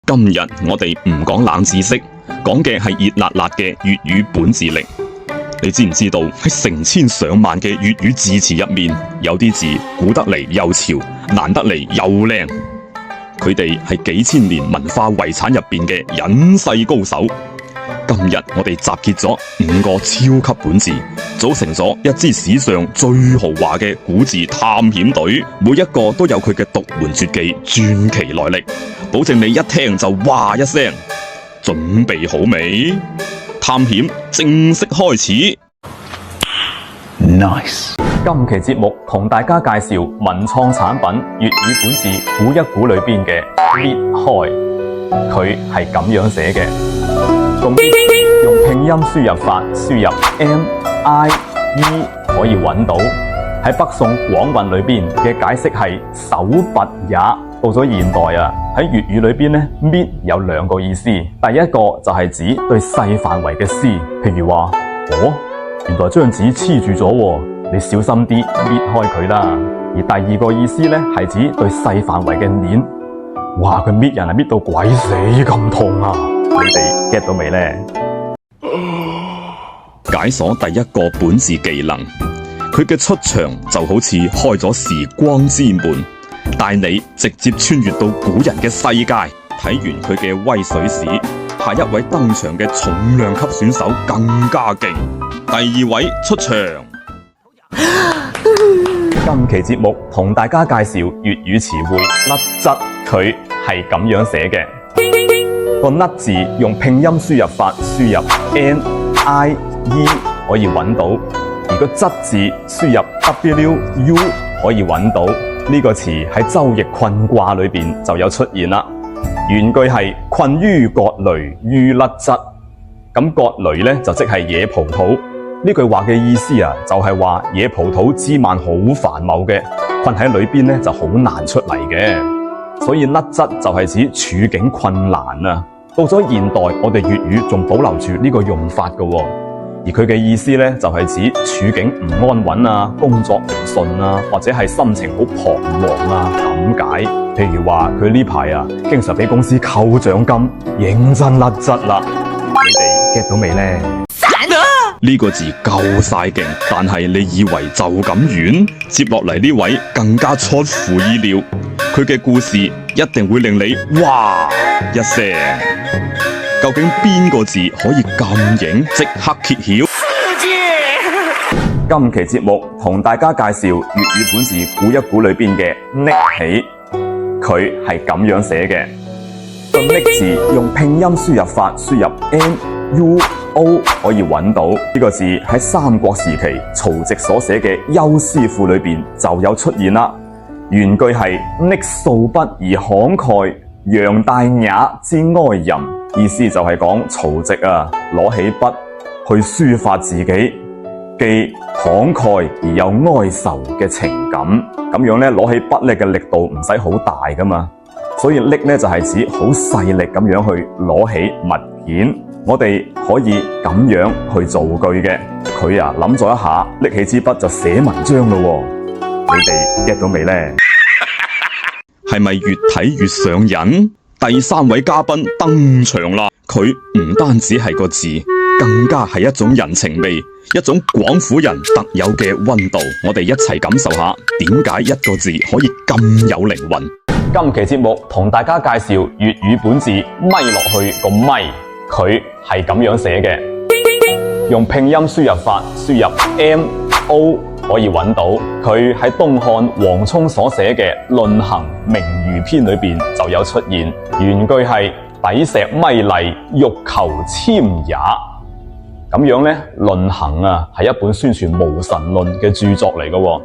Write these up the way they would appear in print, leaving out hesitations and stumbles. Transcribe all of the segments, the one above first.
今日我哋唔講冷知識，講嘅係熱辣辣嘅粵語本字曆。你知唔知道喺成千上萬嘅粵語字詞入面，有啲字古得嚟又潮，難得嚟又靚。佢哋係幾千年文化遺產入邊嘅隱世高手。今日我哋集結咗5個超級本字，組成咗一支史上最豪華嘅古字探險隊，每一個都有佢嘅獨門絕技、傳奇來歷，保證你一聽就哇一聲。準備好未？探險正式開始。Nice。今期節目同大家介紹文創產品粵語本字估一估裏邊嘅搣開，佢係咁樣寫嘅。用拼音輸入法輸入 MIE 可以揾到。喺北宋廣韻裏邊嘅解釋係手拔也。到咗現代啊，喺粵語裏邊咧，搣有2個意思。第一個就係指對細範圍嘅撕，譬如話原來張紙黐住咗，你小心啲搣開佢啦。而第2個意思咧係指對細範圍嘅捏，哇，佢搣人係搣到鬼死咁痛啊！你哋 get 到未呢？解鎖第一個本字技能，佢嘅出場就好似開咗時光之門，帶你直接穿越到古人嘅世界。睇完佢嘅威水史，下一位登場嘅重量級選手更加勁。第2位出場。今期節目同大家介紹粵語詞彙甩質，佢係咁樣寫嘅。個甩字用拼音輸入法輸入 NIE 可以揾到，而個質字輸入 WU 可以揾到。呢個詞喺周易困卦裏邊就有出現啦。原句係困於葛雷於甩質，咁葛雷咧就即係野葡萄。呢句話嘅意思啊，就係話野葡萄枝蔓好繁茂嘅，困喺裏邊咧就好難出嚟嘅。所以甩質就係指處境困難啊。到咗現代，我哋粵語仲保留住呢個用法㗎喎。而佢嘅意思咧就係指處境唔安穩啊，工作唔順啊，或者係心情好彷徨啊咁解。譬如話佢呢排啊，經常俾公司扣獎金，認真甩質啦。你哋 get 到未呢？呢個字夠晒勁，但係你以為就咁完？接落嚟呢位更加出乎意料，佢嘅故事一定會令你哇一聲。究竟邊個字可以咁型？即刻揭曉。今期節目同大家介紹粵語本字估一估裏邊嘅拎起，佢係咁樣寫嘅。個拎字用拼音輸入法輸入 NUO 可以揾到。呢個字喺三國時期曹植所寫嘅《休師賦》裏邊就有出現啦。原句係拎素筆而慷慨，楊大也之哀吟。意思就係講曹植啊，攞起筆去抒發自己既慷慨而又哀愁嘅情感。咁樣咧，攞起筆咧嘅力度唔使好大噶嘛，所以拎咧就係指好細力咁樣去攞起物件。我哋可以咁樣去造句嘅。佢啊諗咗一下，拎起支筆就寫文章咯。你哋 get 到未呢？係咪越睇越上癮？第3位嘉賓登場啦！佢唔單止係個字，更加係一種人情味，一種廣府人特有嘅溫度。我哋一齊感受下點解一個字可以咁有靈魂。今期節目同大家介紹粵語本字咪落去個咪，佢係咁樣寫嘅。用拼音輸入法輸入 MO 可以揾到。佢喺東漢王充所寫嘅《論衡·明喻篇》裏邊就有出現。原句係砥石咪厲，欲求纖也。咁樣咧，《論衡》啊係一本宣傳無神論嘅著作嚟嘅。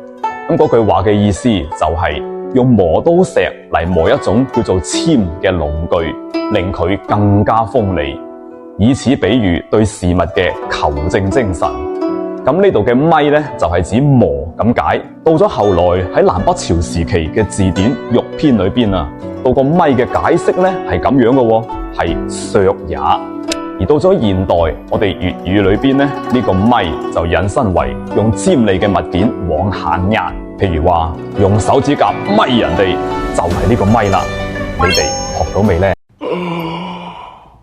咁嗰句話嘅意思就係用磨刀石嚟磨一種叫做纖嘅農具，令佢更加鋒利，以此比喻對事物嘅求證精神。咁呢度嘅咪咧就係指磨咁解。到咗後來喺南北朝時期嘅字典玉篇裏邊啊，到個咪嘅解釋咧係咁樣嘅，係削也。而到咗現代，我哋粵語裏邊咧呢個咪就引申為用尖利嘅物件往下壓，譬如話用手指甲咪人哋就係呢個咪啦。你哋學到未呢？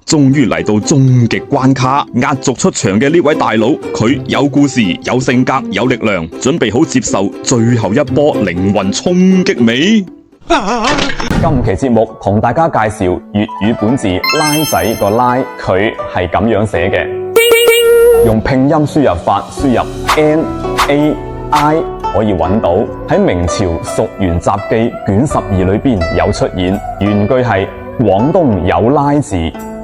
終於嚟到終極關卡，壓軸出場嘅呢位大佬，佢有故事、有性格、有力量，準備好接受最後一波靈魂衝擊未？今期節目同大家介紹粵語本字拉仔個拉，佢係咁樣寫嘅，用拼音輸入法輸入 NAI 可以揾到，喺明朝《蜀元雜記》卷12裏邊有出現，原句係廣東有拉字，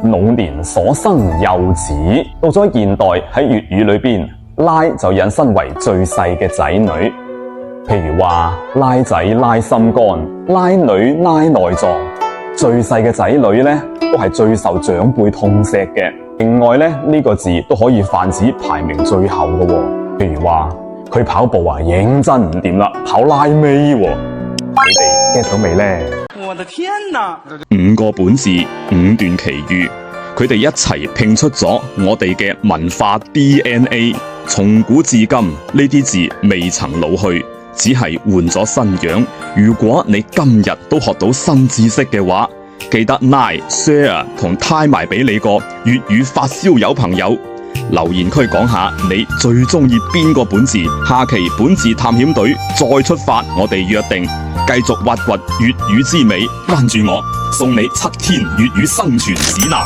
老年所生幼子。到咗現代喺粵語裏邊，拉就引申為最細嘅仔女。譬如話拉仔拉心肝，拉女拉內臟，最細嘅仔女呢都係最受長輩痛錫嘅。另外呢，呢個字都可以泛指排名最後嘅喎。譬如話佢跑步啊認真唔掂啦，跑拉尾喎。你哋 get 到未呢？我的天哪5個本字，5段奇遇，佢哋一齊拼出咗我哋嘅文化 DNA。從古至今呢啲字未曾老去，只係換咗新樣。如果你今日都學到新知識嘅話，記得 like、share 同 tag 埋俾你個粵語發燒友朋友。留言區講下你最中意邊個本字。下期本字探險隊再出發，我哋約定繼續挖掘粵語之美。關注我，送你7天粵語生存指南。